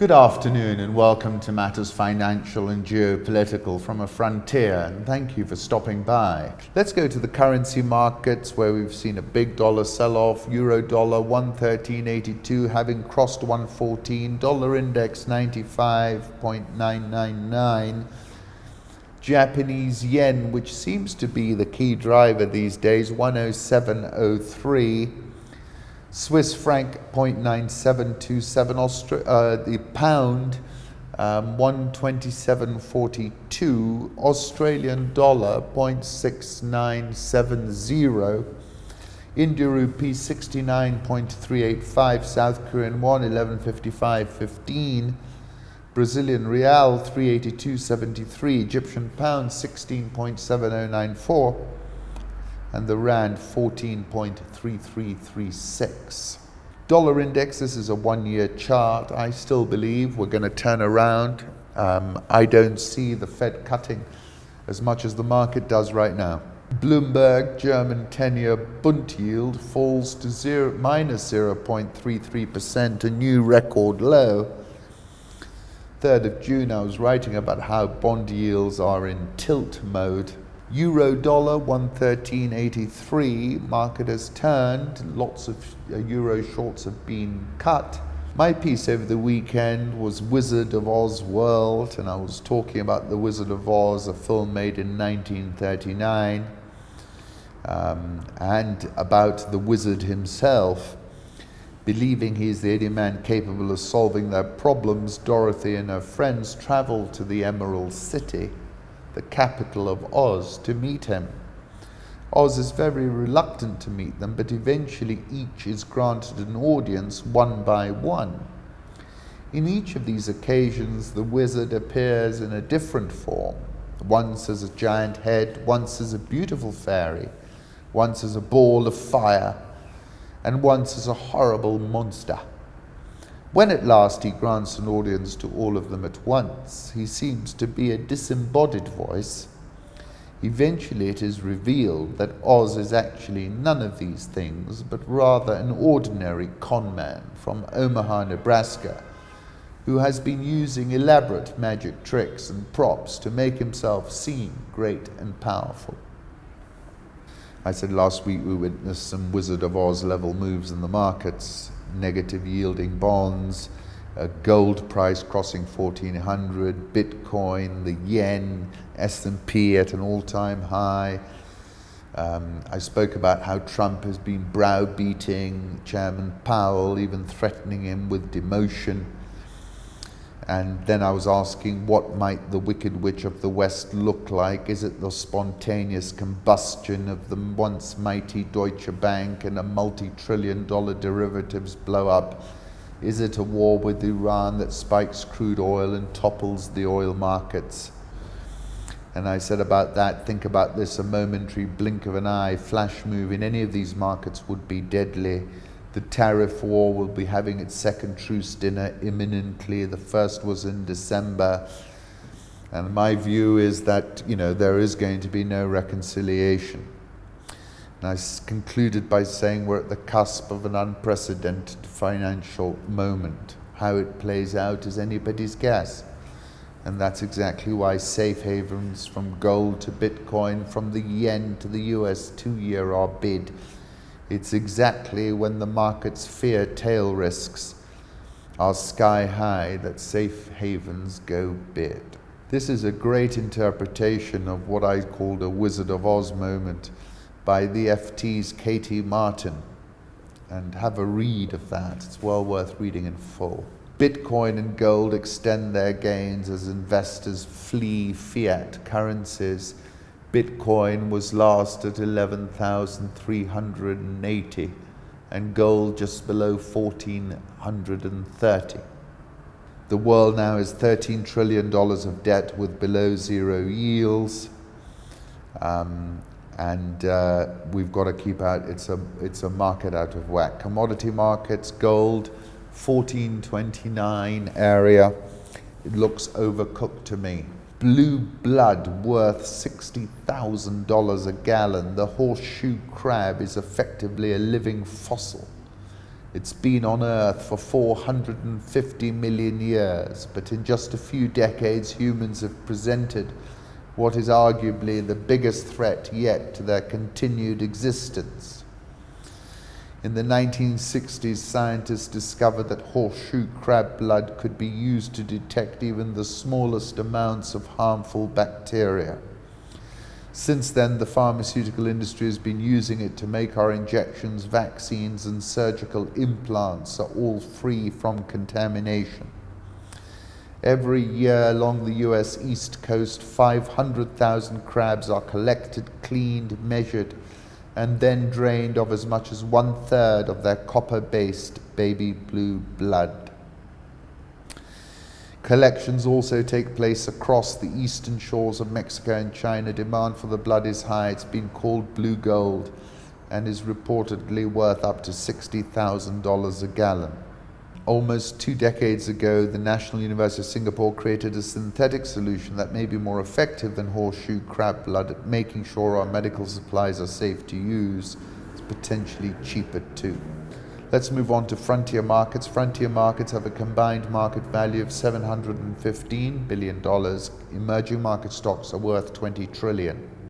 Good afternoon and welcome to Matters Financial and Geopolitical from a Frontier, and thank you for stopping by. Let's go to the currency markets where we've seen a big dollar sell-off. Euro dollar 113.82 having crossed 114. Dollar index 95.999. Japanese yen, which seems to be the key driver these days, 107.03. Swiss franc 0.9727, the pound 127.42, Australian dollar 0.6970, India rupee 69.385, South Korean won 11.5515, Brazilian real 382.73, Egyptian pound 16.7094, and the rand 14.3336. Dollar index, this is a one-year chart. I still believe we're going to turn around. I don't see the Fed cutting as much as the market does right now. Bloomberg German 10-year Bund yield falls to minus 0.33%, a new record low. 3rd of June, I was writing about how bond yields are in tilt mode. Euro dollar 113.83, market has turned, lots of euro shorts have been cut. My piece over the weekend was Wizard of Oz World, and I was talking about The Wizard of Oz, a film made in 1939, and about the wizard himself. Believing he's the only man capable of solving their problems, Dorothy and her friends travel to the Emerald City, the capital of Oz, to meet him. Oz is very reluctant to meet them, but eventually each is granted an audience one by one. In each of these occasions, the wizard appears in a different form. Once as a giant head, once as a beautiful fairy, once as a ball of fire, and once as a horrible monster. When at last he grants an audience to all of them at once, he seems to be a disembodied voice. Eventually it is revealed that Oz is actually none of these things, but rather an ordinary con man from Omaha, Nebraska, who has been using elaborate magic tricks and props to make himself seem great and powerful. I said last week we witnessed some Wizard of Oz level moves in the markets. Negative yielding bonds, gold price crossing 1400, Bitcoin, the yen, S&P at an all-time high. I spoke about how Trump has been browbeating Chairman Powell, even threatening him with demotion. And then I was asking, what might the Wicked Witch of the West look like? Is it the spontaneous combustion of the once mighty Deutsche Bank and a multi-trillion-dollar derivatives blow-up? Is it a war with Iran that spikes crude oil and topples the oil markets? And I said about that, think about this, a momentary blink of an eye, flash move in any of these markets would be deadly. The tariff war will be having its second truce dinner imminently. The first was in December. And my view is that, there is going to be no reconciliation. And I concluded by saying we're at the cusp of an unprecedented financial moment. How it plays out is anybody's guess. And that's exactly why safe havens from gold to Bitcoin, from the yen to the US 2-year are bid. It's exactly when the market's fear tail risks are sky high that safe havens go bid. This is a great interpretation of what I called a Wizard of Oz moment by the FT's Katie Martin. And have a read of that. It's well worth reading in full. Bitcoin and gold extend their gains as investors flee fiat currencies. Bitcoin was last at 11,380 and gold just below 1,430. The world now has $13 trillion of debt with below zero yields. We've got to keep out, it's a market out of whack. Commodity markets, gold, 1429 area. It looks overcooked to me. Blue blood worth $60,000 a gallon. The horseshoe crab is effectively a living fossil. It's been on Earth for 450 million years, but in just a few decades, humans have presented what is arguably the biggest threat yet to their continued existence. In the 1960s, scientists discovered that horseshoe crab blood could be used to detect even the smallest amounts of harmful bacteria. Since then, the pharmaceutical industry has been using it to make our injections, vaccines, and surgical implants are all free from contamination. Every year along the US East Coast, 500,000 crabs are collected, cleaned, measured, and then drained of as much as 1/3 of their copper-based baby blue blood. Collections also take place across the eastern shores of Mexico and China. Demand for the blood is high. It's been called blue gold and is reportedly worth up to $60,000 a gallon. Almost 2 decades ago, the National University of Singapore created a synthetic solution that may be more effective than horseshoe crab blood at making sure our medical supplies are safe to use. It's potentially cheaper too. Let's move on to frontier markets. Frontier markets have a combined market value of $715 billion. Emerging market stocks are worth $20 trillion.